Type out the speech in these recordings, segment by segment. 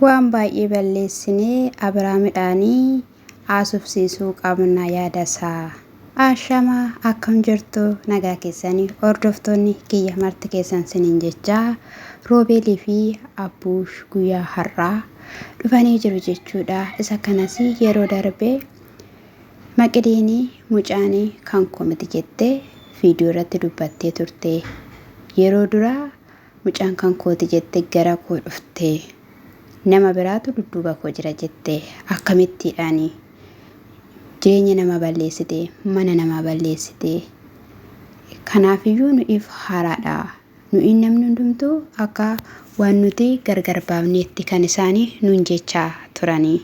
Waan baay'ee balleessinee Abiraamidhaanii haasofsiisuu qabna yaadasaa. Ashamaa akkam jirtu nagaa keessanii hordoftoonni kiyya marti keessan siniin jechaa Roobeelii fi Abbuush guyyaa har'aa dhufanii jiru jechuudha. Isa kanas yeroo darbee Maqideenii mucaanii kan komiti jettee viidiyoo irratti dubbattee turte. Yeroo duraa mucaan kan kooti jettee gara koo dhufte. Nama biraatu dudduuba koo jira jettee akkamittiidhaani jireenya nama balleessite mana nama balleessite. Kanaafiyyuu nuuf haaraadha. Nuyi namni hundumtuu akka waan nuti gargar baafneetti kan isaanii nuun jechaa turanii.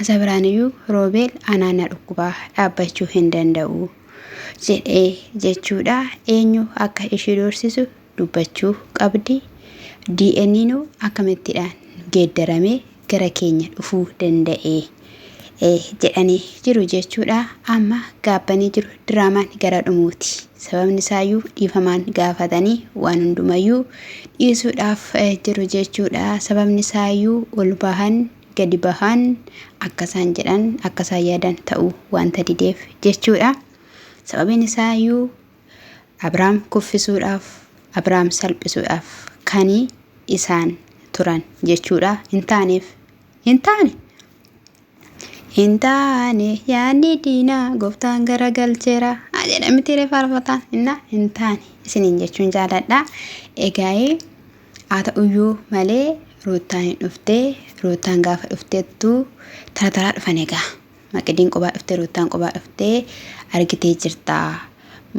Isa biraaniyyuu Roobeel anaana dhukkubaa dhaabbachuu hin danda'u jedhee jechuudha. Eenyu akka ishee doorsisu dubbachuu qabdi. DNA'n akkamittiidhaan geeddaramee gara keenya dhufuu danda'e jedhanii jiru jechuudha. Amma gaabbanii jiru diraamaan gara dhumuuti. Sababni isaayyuu dhiifamaan gaafatanii waan hundumayyuu dhiisuudhaaf jiru jechuudha. Sababni isaayyuu ol bahan gadi bahan akkasaan jedhan akkasaan yaadan ta'uu wanta dideef jechuudha. Sababni isaayyuu Abiraam kuffisuudhaaf Abiraam salphisuudhaaf kan isaan turan jechuudha. Hin taane yaadni diinaa gooftaan garagalcheera jedhamti faarfataan hin taane isiniin jechuun jaaladha. Egaa haa ta'uyyuu malee Ruutaan hin dhuftee. Ruutaan gaafa dhufteettu taraa dhufan. Egaa Maqideen qophaa dhuftee Ruutaan qophaa dhuftee argitee jirta.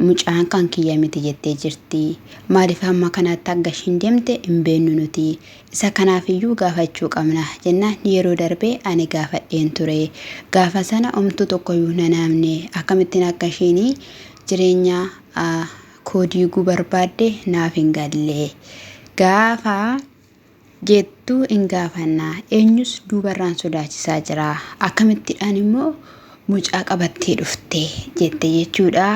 Mucaan kan kiyya miti jettee jirti. Maaliif amma kanaatti akka ishiin deemte hin beeknu nuti. Isa kanaafiyyuu gaafachuu qabna jennaan yeroo darbee ani gaafadheen ture. Gaafa sana omtuu tokkoyyuu nanaamne akkamittiin akka ishiin jireenya koodiiguu barbaadde naaf hin galle. Gaafa jettuu hin gaafannaa eenyus duubarraan sodaachisaa jira. Akkamittiidhaan immoo mucaa qabattee dhufte jette jechuudha.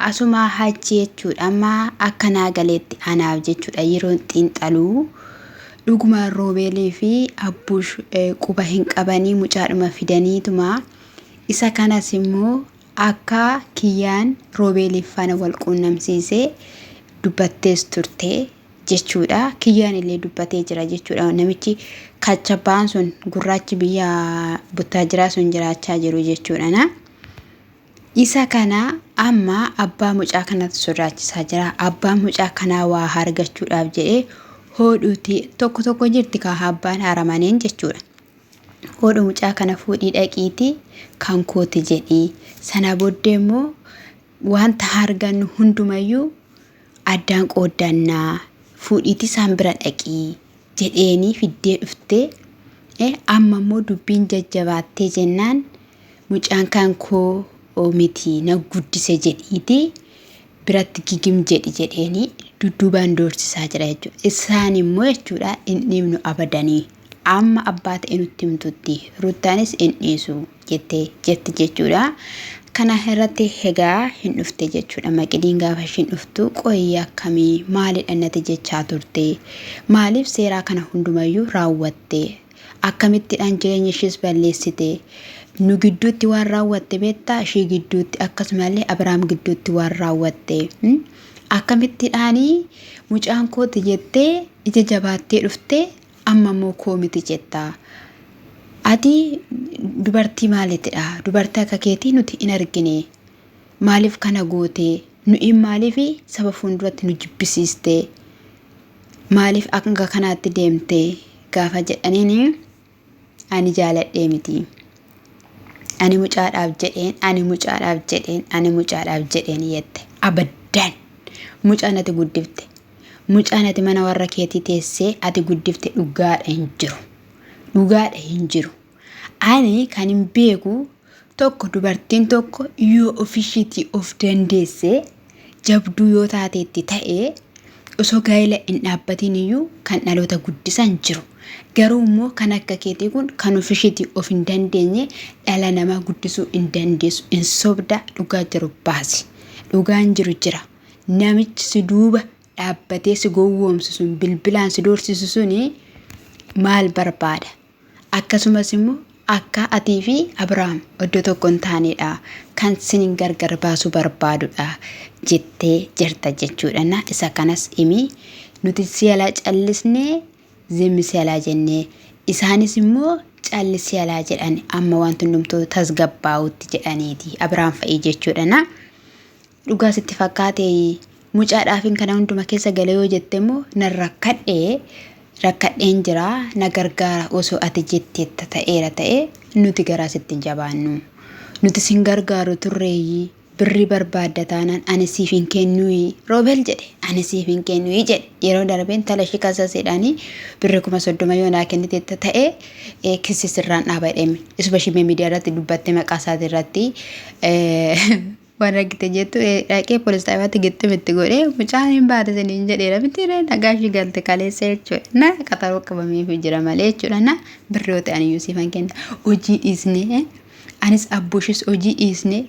Asuma hajji jechuudha. Amma akka naagaleetti anaaf jechuudha. Yeroo xiinxaluu dhugumaan Roobeelii fi Abbuush quba hin qabanii mucaadhuma fidaniituma. Isa kanas immoo akka kiyyaan Roobeeliif faana wal quunnamsiisee dubbattees turte jechuudha. Kiyyaan illee dubbatee jira jechuudha. Namichi kachabbaan sun gurraachi biyya buttaa jiraa sun jiraachaa jiru jechuudha. Isa kana amma abbaa mucaa kanatti sodaachisaa jira. Abbaan mucaa kanaa waa argachuudhaaf jedhee hoodhuuti tokko jirti kan abbaan haramaneen jechuudha. Hoodhu mucaa kana fuudhii dhaqiiti kan kooti jedhii. Sana booddee immoo wanta argannu hundumayyuu addaan qooddannaa fuudhiiti isaan bira dhaqii jedheeni fiddee dhuftee. Amma immoo dubbiin jajjabaattee jennaan mucaan kan koo miti na guddise jedhiiti biratti gigim jedheeni dudduubaan doorsisaa jira jechuudha. Isaan immoo jechuudha hin dhiibnu abadanii. Amma abbaa ta'e nutti himtutti Ruutaanis hin dhiisu jetti jechuudha. Kana irratti egaa hin dhufte jechuudha. Maqideen gaafa ishiin dhuftu qoyii akkamii maalidha natti jechaa turte. Maaliif seeraa kana hundumayyuu raawwatte. Akkamittiidhaan jireenya ishees balleessite. Nu gidduutti waan raawwatte beektaa ishee gidduutti akkasumallee Abiraam gidduutti waan raawwatte. Akkamittiidhaanii mucaan kooti jettee ija jabaattee dhuftee amma immoo koo miti jettaa. Ati dubartii maaliitidha? Dubartii akka keetii nuti hin argine. Maaliif kana goote? Nuyi maaliif saba fuulduratti nu jibbisiiste? Maaliif akka kanaatti deemte? Gaafa jedhaniin ani jaaladhee miti. Ani mucaadhaaf jedheen jette. Abaddaan mucaan ati guddifte. Mucaan ati mana warra keetii teessee ati guddifte dhugaadha hin jiru. Ani kan hin beeku tokko dubartiin tokko yoo ofishiitii of dandeesse jabduu yoo taateetti ta'ee osoo gaa'ela hin dhaabbatiin iyyuu kan dhaloota guddisan jiru. Garuu immoo kan akka keetii kun kan ofishiitii of hin dandeenye dhala namaa guddisuu hin dandeessu. Hin sobda dhugaa jiru baasi. Dhugaan jiru jira. Namichi si duuba dhaabbatee si gowwoomsu sun bilbilaan si doorsisu suni maal barbaada? akkasumas immoo akka atii fi Abrahaam iddoo tokko hin taanedha kan sinin gargar baasu barbaadudha jettee jirta jechuudha. Isa kanas himi nuti si'alaa callisnee zimmi si'alaa jennee isaanis immoo callis si'alaa jedhan amma wanti hundumtuu tasgabbaa'utti jedhaniiti Abrahaam fa'ii jechuudha. Dhugaa sitti fakkaate mucaadhaafin kana hunduma keessa galee yoo jette immoo nan rakkadheen jira na gargaara osoo ati jetteetta ta'eera ta'e nuti garaa sitti hin jabaannu. Nuti sin gargaaru turreeyyi birri barbaadda taanaan ani siif hin kennuyi Roobel jedhe ani siif hin kennuyi jedhe yeroo darbeen talashii kasaseedhaanii birri 30,000 yoo naa kenniteetta ta'e kissi sirraan dhaabadheemi isuma shimee miidiyaa irratti dubbatte maqaa isaati irratti waan rakkite jettu dhaqee poolis xaabiyaatti gixxumitti godhee mucaan hin baate siniin jedheera miti nagaashii galte kaleessa jechuudha. Na qaxaroo qabameef jira malee jechuudha. Birri yoo ta'an iyyuu siifan kenna hojii dhiisnee anis abbuushis hojii dhiisnee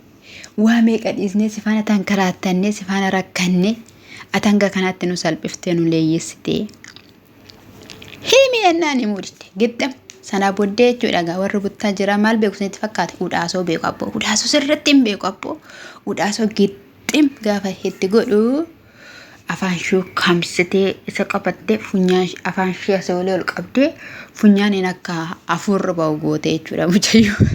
waa meeqa dhiisnee sifaana tan karaattannee sifaana rakkanne atanga kanatti nu salphiftee nu leeyyessitee himi ennaan himuudite gixxam sana booddee jechuudha. Warri buttaa jira maal beeku isinitti fakkaate udhaasoo beeku abboo udhaasoo sirriitti hin beeku abboo udhaasoo gixxim gaafa itti godhu afaan shuu kamsitee isa qabattee funyaan afaan shee asii ol qabdee funyaan hin akka afurri ba'u goote jechuudha mucayyoo.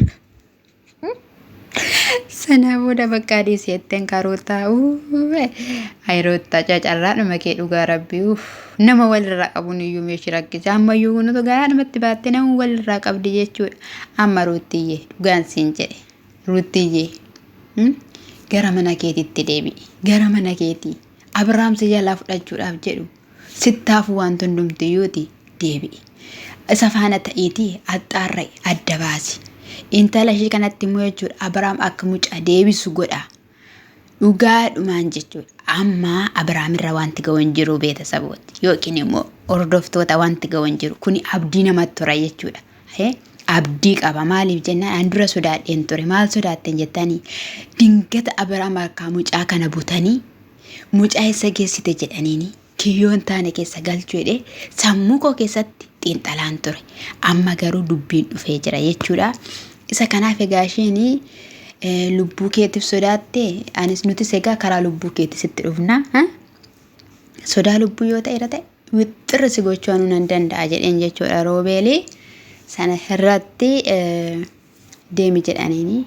Sana booda bakka dhiiseetten karoota ayroota cacarraa nama kee dhugaa rabbii nama walirraa qabuun iyyuu meeshii rakkisa ammayyuu kunutu garaa namatti baatte nama walirraa qabdi jechuudha. Amma ruutiyyee dhugaan siin jedhe ruutiyyee gara mana keetitti deebi'i gara mana keetii Abrahaam si jalaa fudhachuudhaaf jedhu sittaafu wanti hundumtiyyuuti deebi'i isa faana ta'iitii axxaarra'e adda baasi. Intala ishee kanatti immoo jechuudha Abrahaam akka mucaa deebisu godha dhugaadhumaan jechuudha. Amma Abrahaam irra wanti ga'uun jiru beetasabooti yookiin immoo hordoftoota wanti ga'uun jiru kuni abdii namatti tura jechuudha. Abdii qaba maaliif jennaan an dura sodaadheen ture maal sodaatteen jettanii dingata Abrahaam akka mucaa kana butanii mucaa isa geessite jedhaniini kiyyoon taane keessa galchuu jedhee sammuu koo keessatti xiinxalaan ture. Amma garuu dubbiin dhufee jira jechuudha. Isa kanaaf egaa isheen lubbuu keetiif sodaatte anis nutis egaa karaa lubbuu keetii sitti dhufna. Sodaa lubbuu yoo ta'e ta'e wixxirri si gochuu nan danda'a jedheen jechuudha. Roobeelii sana irratti deemi jedhaniini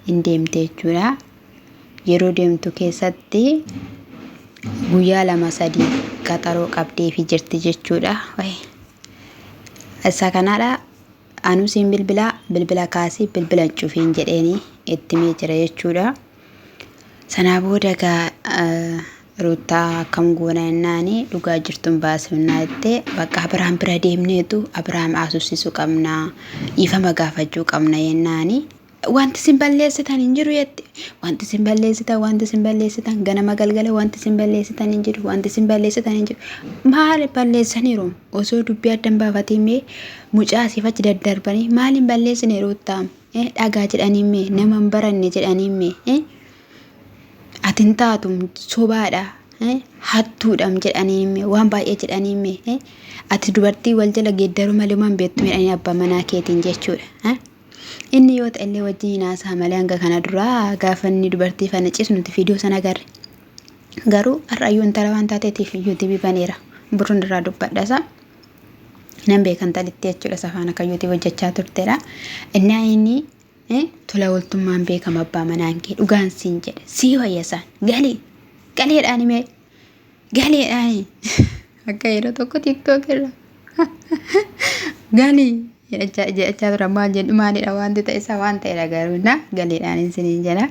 hin deemte jechuudha. Yeroo deemtu keessatti guyyaa 2-3 qaxaroo qabdeefi jirti jechuudha. Isa kanaadha anuusiin bilbila kaasii bilbila cufiin jedheeni itti mee jira jechuudha. Sana booda ruutaa akkam goona jennaani dhugaa jirtuun baasifnaa jettee bakka Abrahaam bira deemneetu Abrahaam haasofsiisuu qabna dhiifama gaafachuu qabna jennaani. Wanti sin balleessitan hin jiru jette wanti sin balleessitan ganama galgala wanti sin balleessitan hin jiru wanti sin balleessitan hin jiru maal balleessaniiru osoo dubbii addan baafatimee mucaa asiif achi daddarbanii maal hin balleessineeru taam dhagaa jedhaniimme nama hin baranne jedhaniimme atin taatum sobaadha hattuudham jedhaniimme waan baay'ee jedhaniimme ati dubartii wal jala geeddaru malee man beektu jedhanii abbaa manaa keetiin jechuudha. Inni yoo ta'ellee wajjin haasaa malee hanga kana dura gaafa inni dubartii fana ciisu nuti viidiyoo sana agarre. Garuu har'ayyuu intala waan taateetiif yuutii baneera. Burruun irraa dubbadhasa. Nan beekan talitti jechuudha safaana kan yuutii hojjechaa turteera. Inni tola waltummaan beekama abbaa manaan kee dhugaan siin jedhe. Sii wayyasaan galiidhaan himee galiidhaan akka yeroo tokko TikTok irra galii. Jechaa tura maal jedhu maalidha wanti ta'e isa waan ta'edha garuuna galiidhaan isiniin jedha.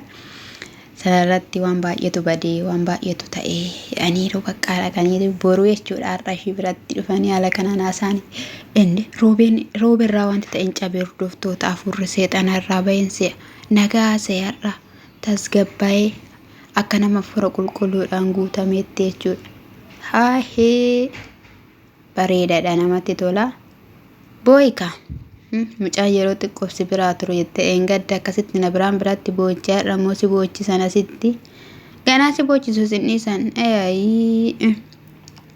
Sanarratti waan baay'eetu badee waan baay'eetu ta'ee jedhaniiru bakka dhaqaniiru boruu jechuudha. Har'a ishii biratti dhufanii haala kanaan haasa'anii inni rooberraa wanti ta'e hin cabee hordoftoota afurri seexanarraa baheense nagaa seerra tasgabbaa'ee akka nama fura qulqulluudhaan guutameetti jechuudha. Haahee bareedaadha namatti tola. Boyka mucaa yeroo xiqqoofsi biraa turu jettee engadda akkasitti na biraan biratti boochaa ramoo si boochisan asitti ganaa si boochisu sin dhiisan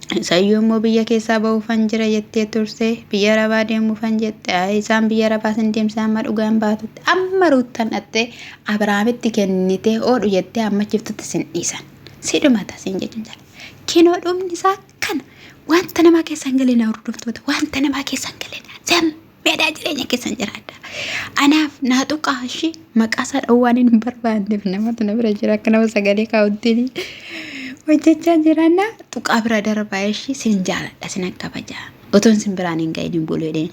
Sayyummoo biyya keessaa ba'uufan jira jettee turte biyya Arabaa deemuufan jette isaan biyya Arabaa sin deemsa amma dhugaan baatutti amma ruuttan dhattee Abrahaamitti kennitee oodhu jettee amma chiftutti sin dhiisan sidhumata sin jechuun jala kinoo dhumni isaa kana wanta nama keessan galee na hordoftoota wanta nama keessan galee zam meedaa jireenya keessan jiraadha anaaf naa tuqaashi maqaasaa dhawwaan hin barbaanneef namatu na bira jira akka nama sagalee kaa'utti hojjechaa jiraanna tuqaa bira darbaa ishii sin jaaladha sin akka kabajaa otoon sin biraan hin ga'iin bulu jedheen